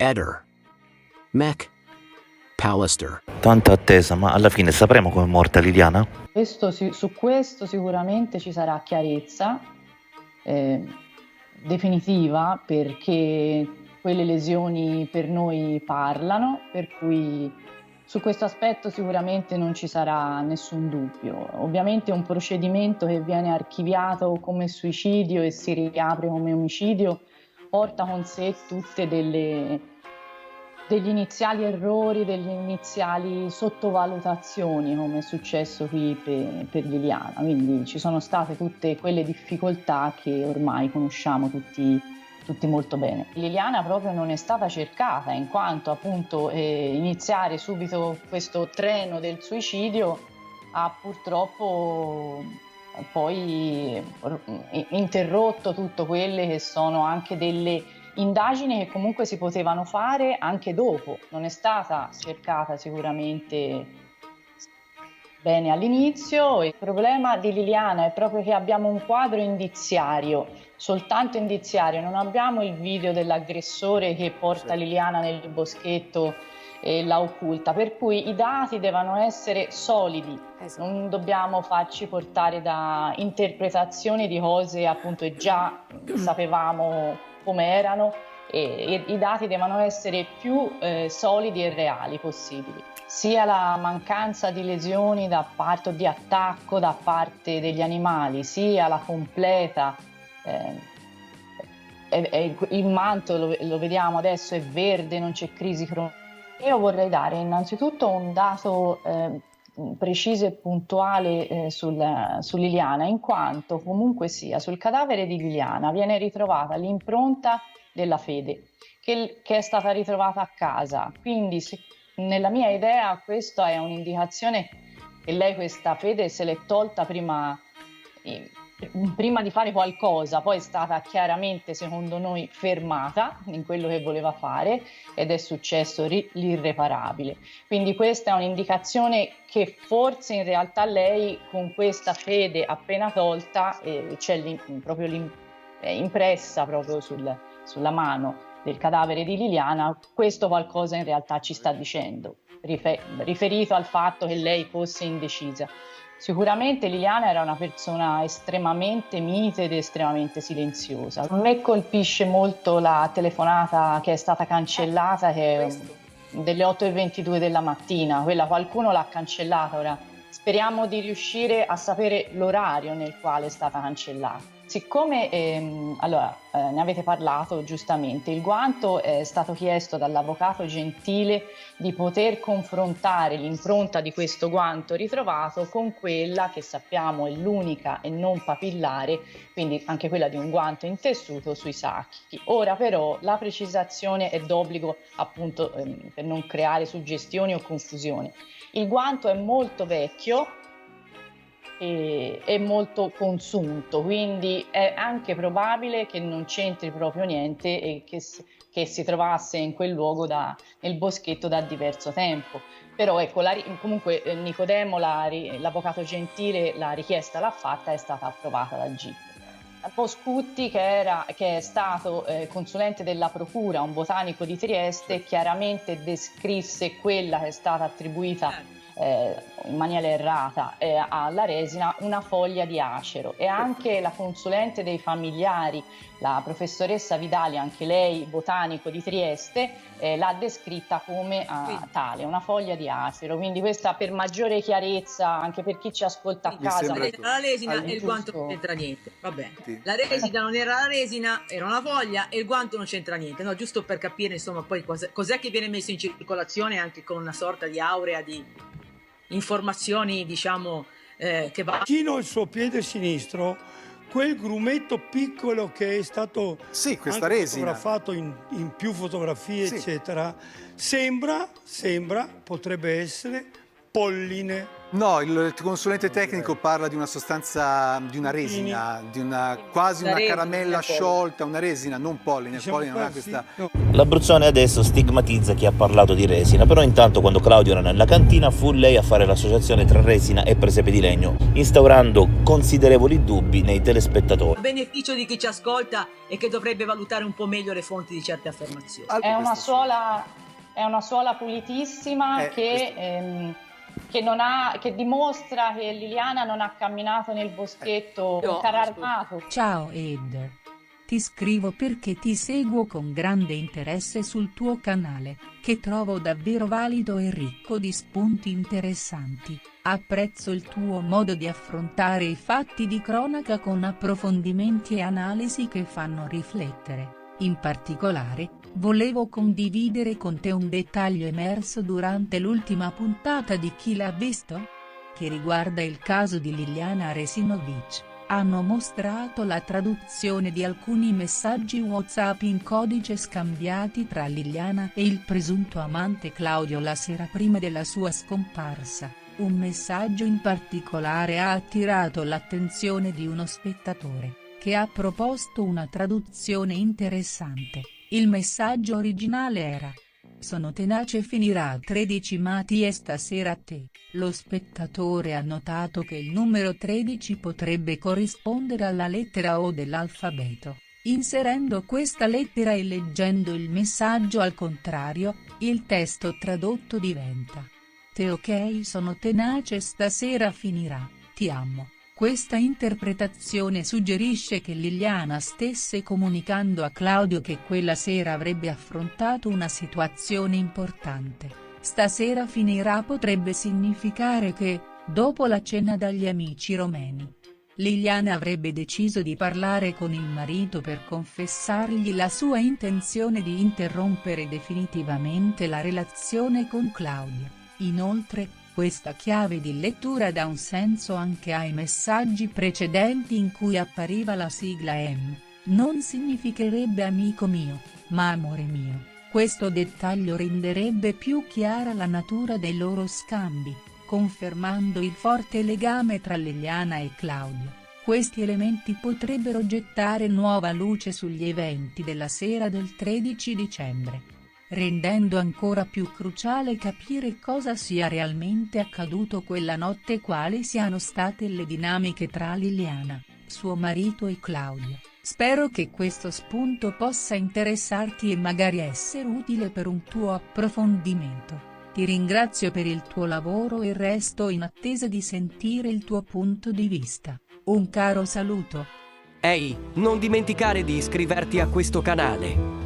Eder, Mech, Pallister. Tanta attesa, ma alla fine sapremo come è morta Liliana? Su questo sicuramente ci sarà chiarezza definitiva, perché quelle lesioni per noi parlano, per cui su questo aspetto sicuramente non ci sarà nessun dubbio. Ovviamente un procedimento che viene archiviato come suicidio e si riapre come omicidio porta con sé tutte degli iniziali errori, degli iniziali sottovalutazioni, come è successo qui per Liliana. Quindi ci sono state tutte quelle difficoltà che ormai conosciamo tutti molto bene. Liliana proprio non è stata cercata, in quanto appunto iniziare subito questo treno del suicidio ha purtroppo poi interrotto tutto quelle che sono anche delle indagini che comunque si potevano fare anche dopo. Non è stata cercata sicuramente bene all'inizio. Il problema di Liliana è proprio che abbiamo un quadro indiziario, soltanto indiziario, non abbiamo il video dell'aggressore che porta Liliana nel boschetto e la occulta, per cui i dati devono essere solidi, non dobbiamo farci portare da interpretazioni di cose appunto che già sapevamo come erano, e i dati devono essere più solidi e reali possibili. Sia la mancanza di lesioni da parte o di attacco da parte degli animali, sia la completa il manto lo vediamo adesso, è verde, non c'è crisi cronica. Io vorrei dare innanzitutto un dato preciso e puntuale su Liliana, in quanto comunque sia sul cadavere di Liliana viene ritrovata l'impronta della fede che è stata ritrovata a casa. Quindi nella mia idea questa è un'indicazione che lei questa fede se l'è tolta prima di fare qualcosa, poi è stata chiaramente, secondo noi, fermata in quello che voleva fare ed è successo l'irreparabile. Quindi questa è un'indicazione che forse in realtà lei con questa fede appena tolta c'è proprio impressa proprio sulla mano del cadavere di Liliana. Questo qualcosa in realtà ci sta dicendo, riferito al fatto che lei fosse indecisa. Sicuramente Liliana era una persona estremamente mite ed estremamente silenziosa. A me colpisce molto la telefonata che è stata cancellata, che è delle 8:22 della mattina. Quella qualcuno l'ha cancellata, ora speriamo di riuscire a sapere l'orario nel quale è stata cancellata. Siccome ne avete parlato giustamente, il guanto è stato chiesto dall'avvocato Gentile di poter confrontare l'impronta di questo guanto ritrovato con quella che sappiamo è l'unica e non papillare, quindi anche quella di un guanto in tessuto sui sacchi. Ora però la precisazione è d'obbligo, appunto per non creare suggestioni o confusione. Il guanto è molto vecchio e molto consunto, quindi è anche probabile che non c'entri proprio niente e che si trovasse in quel luogo nel boschetto da diverso tempo. Però ecco, comunque Nicodemo, l'avvocato Gentile, la richiesta l'ha fatta e è stata approvata dal GIP. Poscutti, che è stato consulente della procura, un botanico di Trieste, chiaramente descrisse quella che è stata attribuita in maniera errata alla resina, una foglia di acero, e anche la consulente dei familiari, la professoressa Vidali, anche lei botanico di Trieste, l'ha descritta come tale, una foglia di acero. Quindi questa per maggiore chiarezza anche per chi ci ascolta a casa. La resina e il guanto non c'entra niente, va bene. Sì. La resina non era la resina, era una foglia, e il guanto non c'entra niente, no? Giusto per capire insomma poi cos'è che viene messo in circolazione, anche con una sorta di aurea di informazioni, diciamo, che va. Vicino al suo piede sinistro, quel grumetto piccolo che è stato fotografato in più fotografie, eccetera, sembra, potrebbe essere polline No, il consulente tecnico parla di una sostanza, di una resina, quasi una caramella sciolta, una resina, non polline. Il polline non ha questa... L'Abruzzone adesso stigmatizza chi ha parlato di resina, però intanto quando Claudio era nella cantina fu lei a fare l'associazione tra resina e presepe di legno, instaurando considerevoli dubbi nei telespettatori. A beneficio di chi ci ascolta e che dovrebbe valutare un po' meglio le fonti di certe affermazioni. È una suola pulitissima che dimostra che Liliana non ha camminato nel boschetto cararmato. Ciao Ed. Ti scrivo perché ti seguo con grande interesse sul tuo canale, che trovo davvero valido e ricco di spunti interessanti. Apprezzo il tuo modo di affrontare i fatti di cronaca con approfondimenti e analisi che fanno riflettere. In particolare, volevo condividere con te un dettaglio emerso durante l'ultima puntata di Chi l'ha visto? Che riguarda il caso di Liliana Resinovic. Hanno mostrato la traduzione di alcuni messaggi WhatsApp in codice scambiati tra Liliana e il presunto amante Claudio la sera prima della sua scomparsa. Un messaggio in particolare ha attirato l'attenzione di uno spettatore, che ha proposto una traduzione interessante. Il messaggio originale era: "Sono tenace, finirà a 13 mati e stasera a te". Lo spettatore ha notato che il numero 13 potrebbe corrispondere alla lettera O dell'alfabeto. Inserendo questa lettera e leggendo il messaggio al contrario, il testo tradotto diventa: "Te ok, sono tenace, stasera finirà, ti amo". Questa interpretazione suggerisce che Liliana stesse comunicando a Claudio che quella sera avrebbe affrontato una situazione importante. Stasera finirà potrebbe significare che, dopo la cena dagli amici romeni, Liliana avrebbe deciso di parlare con il marito per confessargli la sua intenzione di interrompere definitivamente la relazione con Claudio. Inoltre, questa chiave di lettura dà un senso anche ai messaggi precedenti in cui appariva la sigla M. Non significherebbe amico mio, ma amore mio. Questo dettaglio renderebbe più chiara la natura dei loro scambi, confermando il forte legame tra Liliana e Claudio. Questi elementi potrebbero gettare nuova luce sugli eventi della sera del 13 dicembre. Rendendo ancora più cruciale capire cosa sia realmente accaduto quella notte e quali siano state le dinamiche tra Liliana, suo marito e Claudio. Spero che questo spunto possa interessarti e magari essere utile per un tuo approfondimento. Ti ringrazio per il tuo lavoro e resto in attesa di sentire il tuo punto di vista. Un caro saluto. Ehi, non dimenticare di iscriverti a questo canale.